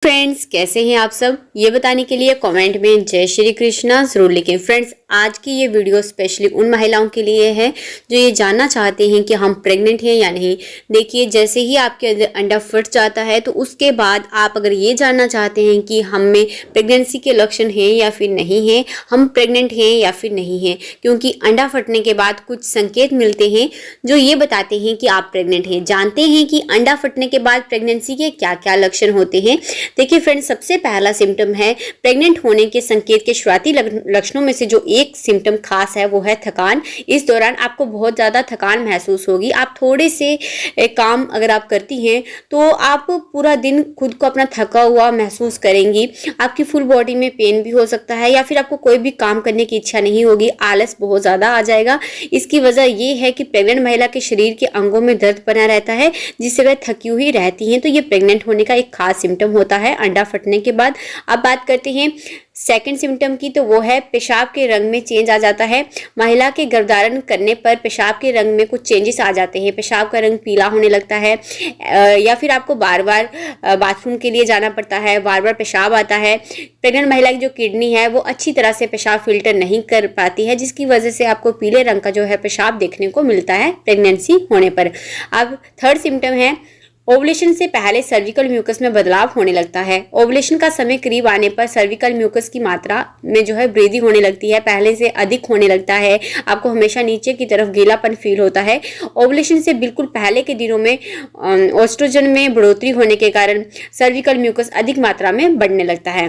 Friends, कैसे हैं आप सब? ये बताने के लिए कमेंट में जय श्री कृष्णा जरूर लिखें। फ्रेंड्स, आज की ये वीडियो स्पेशली उन महिलाओं के लिए है जो ये जानना चाहते हैं कि हम प्रेग्नेंट हैं या नहीं। देखिए, जैसे ही आपके अंदर अंडा फट जाता है तो उसके बाद आप अगर ये जानना चाहते हैं कि हम में प्रेगनेंसी के लक्षण हैं या फिर नहीं है, हम प्रेग्नेंट हैं या फिर नहीं है, क्योंकि अंडा फटने के बाद कुछ संकेत मिलते हैं जो ये बताते हैं कि आप प्रेग्नेंट हैं। जानते हैं कि अंडा फटने के बाद प्रेगनेंसी के क्या क्या लक्षण होते हैं। देखिए फ्रेंड्स, सबसे पहला सिम्टम है प्रेग्नेंट होने के संकेत के शुरुआती लक्षणों में से जो एक सिम्टम खास है वो है थकान। इस दौरान आपको बहुत ज़्यादा थकान महसूस होगी। आप थोड़े से काम अगर आप करती हैं तो आप पूरा दिन खुद को अपना थका हुआ महसूस करेंगी। आपकी फुल बॉडी में पेन भी हो सकता है या फिर आपको कोई भी काम करने की इच्छा नहीं होगी, आलस बहुत ज़्यादा आ जाएगा। इसकी वजह ये है कि प्रेग्नेंट महिला के शरीर के अंगों में दर्द बना रहता है जिससे वह थकी हुई रहती हैं। तो ये प्रेग्नेंट होने का एक खास सिम्टम होता है अंडा फटने के बाद। अब बात करते हैं सेकंड सिम्टम की, तो वो है पेशाब के रंग में चेंज आ जाता है। महिला के गर्भधारण करने पर पेशाब के रंग में कुछ चेंजेस आ जाते हैं। पेशाब का रंग पीला होने लगता है या फिर आपको बार बार बाथरूम के लिए जाना पड़ता है, बार बार पेशाब आता है। प्रेग्नेंट महिला की जो किडनी है वो अच्छी तरह से पेशाब फिल्टर नहीं कर पाती है, जिसकी वजह से आपको पीले रंग का जो है पेशाब देखने को मिलता है प्रेगनेंसी होने पर। अब थर्ड सिम्टम है ओवुलेशन से पहले सर्विकल म्यूकस में बदलाव होने लगता है। ओवुलेशन का समय करीब आने पर सर्विकल म्यूकस की मात्रा में जो है वृद्धि होने लगती है, पहले से अधिक होने लगता है। आपको हमेशा नीचे की तरफ गीलापन फील होता है। ओवुलेशन से बिल्कुल पहले के दिनों में एस्ट्रोजन में बढ़ोतरी होने के कारण सर्विकल म्यूकस अधिक मात्रा में बढ़ने लगता है।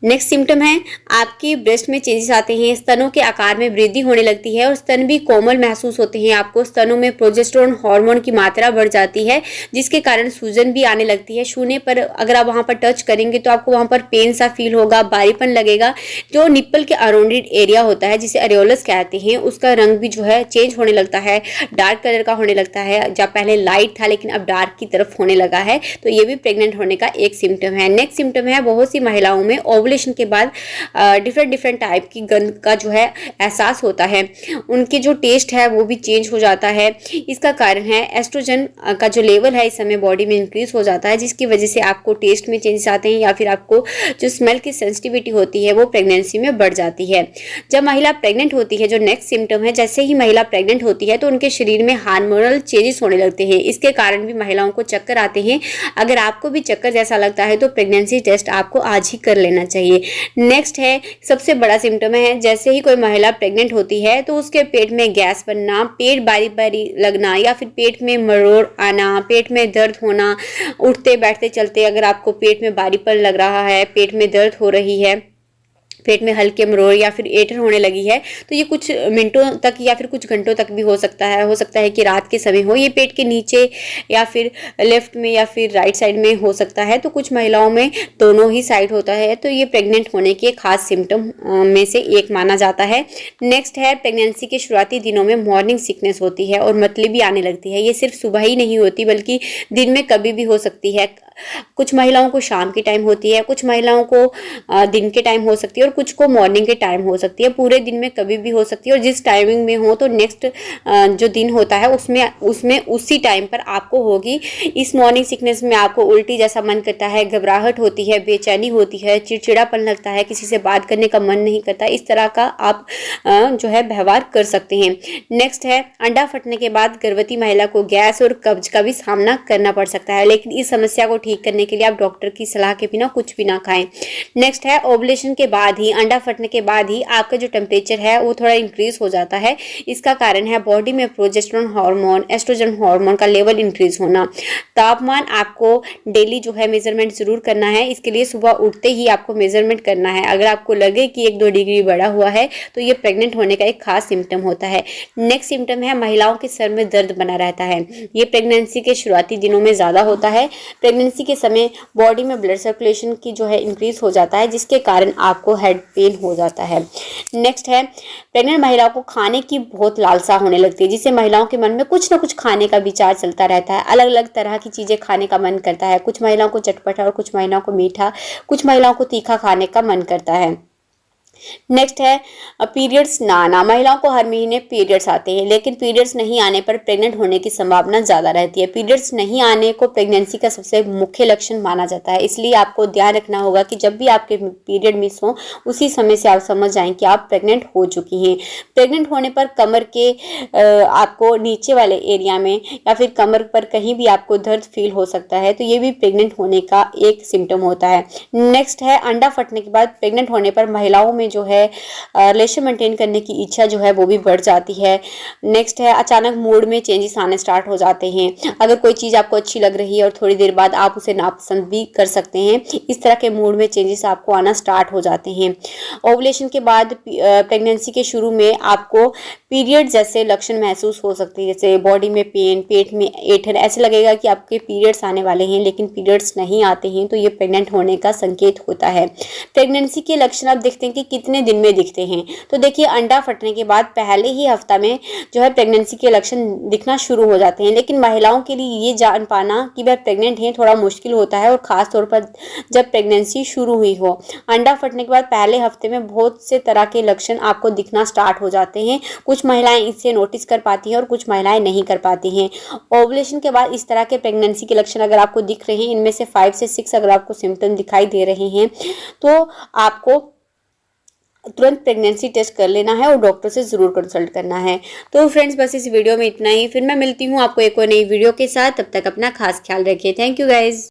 नेक्स्ट सिम्टम है आपकी ब्रेस्ट में चेंजेस आते हैं, स्तनों के आकार में वृद्धि होने लगती है और स्तन भी कोमल महसूस होते हैं। आपको स्तनों में प्रोजेस्टेरोन हार्मोन की मात्रा बढ़ जाती है जिसके कारण सूजन भी आने लगती है। छूने पर अगर आप वहां पर टच करेंगे तो आपको वहां पर पेन सा फील होगा, भारीपन लगेगा। जो निप्पल के अराउंडेड एरिया होता है जिसे अरेओलस कहते हैं, उसका रंग भी जो है चेंज होने लगता है, डार्क कलर का होने लगता है। जब पहले लाइट था लेकिन अब डार्क की तरफ होने लगा है, तो ये भी प्रेग्नेंट होने का एक सिम्टम है। नेक्स्ट सिम्टम है बहुत सी महिलाओं में ओवुलेशन के बाद डिफरेंट टाइप की गंध का जो है एहसास होता है। उनके जो टेस्ट है वो भी चेंज हो जाता है। इसका कारण है एस्ट्रोजन का जो लेवल है इस समय बॉडी में इंक्रीज हो जाता है, जिसकी वजह से आपको टेस्ट में चेंजेस आते हैं या फिर आपको जो स्मेल की सेंसिटिविटी होती है वो प्रेगनेंसी में बढ़ जाती है। जब महिला प्रेग्नेंट होती है, जो नेक्स्ट सिम्टम है, जैसे ही महिला प्रेग्नेंट होती है तो उनके शरीर में हार्मोनल चेंजेस होने लगते हैं। इसके कारण भी महिलाओं को चक्कर आते हैं। अगर आपको भी चक्कर जैसा लगता है तो प्रेगनेंसी टेस्ट आपको आज ही कर लेना चाहिए। नेक्स्ट है सबसे बड़ा सिम्टम है जैसे ही कोई महिला प्रेग्नेंट होती है तो उसके पेट में गैस बनना, पेट बारी बारी लगना या फिर पेट में मरोड़ आना, पेट में दर्द होना, उठते बैठते चलते अगर आपको पेट में भारीपन लग रहा है, पेट में दर्द हो रही है, पेट में हल्के मरोड़ या फिर एठन होने लगी है, तो ये कुछ मिनटों तक या फिर कुछ घंटों तक भी हो सकता है कि रात के समय हो। ये पेट के नीचे या फिर लेफ्ट में या फिर राइट साइड में हो सकता है, तो कुछ महिलाओं में दोनों ही साइड होता है। तो ये प्रेग्नेंट होने के खास सिम्टम में से एक माना जाता है। नेक्स्ट है प्रेगनेंसी के शुरुआती दिनों में मॉर्निंग सिकनेस होती है और मतली भी आने लगती है। ये सिर्फ सुबह ही नहीं होती बल्कि दिन में कभी भी हो सकती है। कुछ महिलाओं को शाम की टाइम होती है, कुछ महिलाओं को दिन के टाइम हो सकती है और कुछ को मॉर्निंग के टाइम हो सकती है। पूरे दिन में कभी भी हो सकती है और जिस टाइमिंग में हो तो नेक्स्ट जो दिन होता है उसमें उसी टाइम पर आपको होगी। इस मॉर्निंग सिकनेस में आपको उल्टी जैसा मन करता है, घबराहट होती है, बेचैनी होती है, चिड़चिड़ापन लगता है, किसी से बात करने का मन नहीं करता। इस तरह का आप जो है व्यवहार कर सकते हैं। नेक्स्ट है अंडा फटने के बाद गर्भवती महिला को गैस और कब्ज का भी सामना करना पड़ सकता है, लेकिन इस समस्या को ठीक करने के लिए आप डॉक्टर की सलाह के बिना कुछ भी ना खाएं। नेक्स्ट है ओवुलेशन के बाद ही, अंडा फटने के बाद ही आपका जो टेम्परेचर है वो थोड़ा इंक्रीज हो जाता है। इसका कारण है बॉडी में प्रोजेस्टेरोन हार्मोन, एस्ट्रोजन हार्मोन का लेवल इंक्रीज होना। तापमान आपको डेली जो है मेजरमेंट जरूर करना है। इसके लिए सुबह उठते ही आपको मेजरमेंट करना है। अगर आपको लगे कि 1-2 डिग्री बढ़ा हुआ है तो ये प्रेग्नेंट होने का एक खास सिम्टम होता है। नेक्स्ट सिम्टम है महिलाओं के सर में दर्द बना रहता है। ये प्रेगनेंसी के शुरुआती दिनों में ज्यादा होता है। प्रेगनेंसी के समय बॉडी में ब्लड सर्कुलेशन की जो है इंक्रीज हो जाता है, जिसके कारण आपको हेड पेन हो जाता है। नेक्स्ट है प्रेग्नेंट महिलाओं को खाने की बहुत लालसा होने लगती है, जिससे महिलाओं के मन में कुछ ना कुछ खाने का विचार चलता रहता है। अलग अलग तरह की चीजें खाने का मन करता है। कुछ महिलाओं को चटपटा और कुछ महिलाओं को मीठा, कुछ महिलाओं को तीखा खाने का मन करता है। नेक्स्ट है पीरियड्स ना आना। महिलाओं को हर महीने पीरियड्स आते हैं, लेकिन पीरियड्स नहीं आने पर प्रेग्नेंट होने की संभावना ज़्यादा रहती है। पीरियड्स नहीं आने को प्रेगनेंसी का सबसे मुख्य लक्षण माना जाता है, इसलिए आपको ध्यान रखना होगा कि जब भी आपके पीरियड मिस हो उसी समय से आप समझ जाएं कि आप प्रेग्नेंट हो चुकी हैं। प्रेग्नेंट होने पर कमर के आपको नीचे वाले एरिया में या फिर कमर पर कहीं भी आपको दर्द फील हो सकता है, तो ये भी प्रेग्नेंट होने का एक सिम्टम होता है। नेक्स्ट है अंडा फटने के बाद प्रेग्नेंट होने पर महिलाओं में जो है रिलेशन मेंटेन करने की इच्छा जो है वो भी बढ़ जाती है। नेक्स्ट है अचानक मूड में चेंजेस आने स्टार्ट हो जाते हैं। अगर कोई चीज़ आपको अच्छी लग रही है और थोड़ी देर बाद आप उसे नापसंद भी कर सकते हैं, इस तरह के मूड में चेंजेस आपको आना स्टार्ट हो जाते हैं। ओवुलेशन के बाद प्रेगनेंसी के शुरू में आपको पीरियड जैसे लक्षण महसूस हो सकते हैं, जैसे बॉडी में पेन, पेट में ऐंठन। ऐसे लगेगा कि आपके पीरियड्स आने वाले हैं लेकिन पीरियड्स नहीं आते हैं, तो ये प्रेग्नेंट होने का संकेत होता है। प्रेगनेंसी के लक्षण आप देखते हैं कि कितने दिन में दिखते हैं। तो देखिए अंडा फटने के बाद पहले ही हफ्ता में जो है प्रेगनेंसी के लक्षण दिखना शुरू हो जाते हैं, लेकिन महिलाओं के लिए ये जान पाना कि वह प्रेग्नेंट हैं थोड़ा मुश्किल होता है, और ख़ास तौर पर जब प्रेगनेंसी शुरू हुई हो। अंडा फटने के बाद पहले हफ्ते में बहुत से तरह के लक्षण आपको दिखना स्टार्ट हो जाते हैं। कुछ महिलाएं इसे नोटिस कर पाती हैं और कुछ महिलाएं नहीं कर पाती हैं। ओवुलेशन के बाद इस तरह के प्रेगनेंसी के लक्षण अगर आपको दिख रहे हैं, इनमें से 5 से 6 अगर आपको सिम्टम दिखाई दे रहे हैं, तो आपको तुरंत प्रेगनेंसी टेस्ट कर लेना है और डॉक्टर से ज़रूर कंसल्ट करना है। तो फ्रेंड्स बस इस वीडियो में इतना ही, फिर मैं मिलती हूँ आपको एक और नई वीडियो के साथ। तब तक अपना खास ख्याल रखिए। Thank you guys.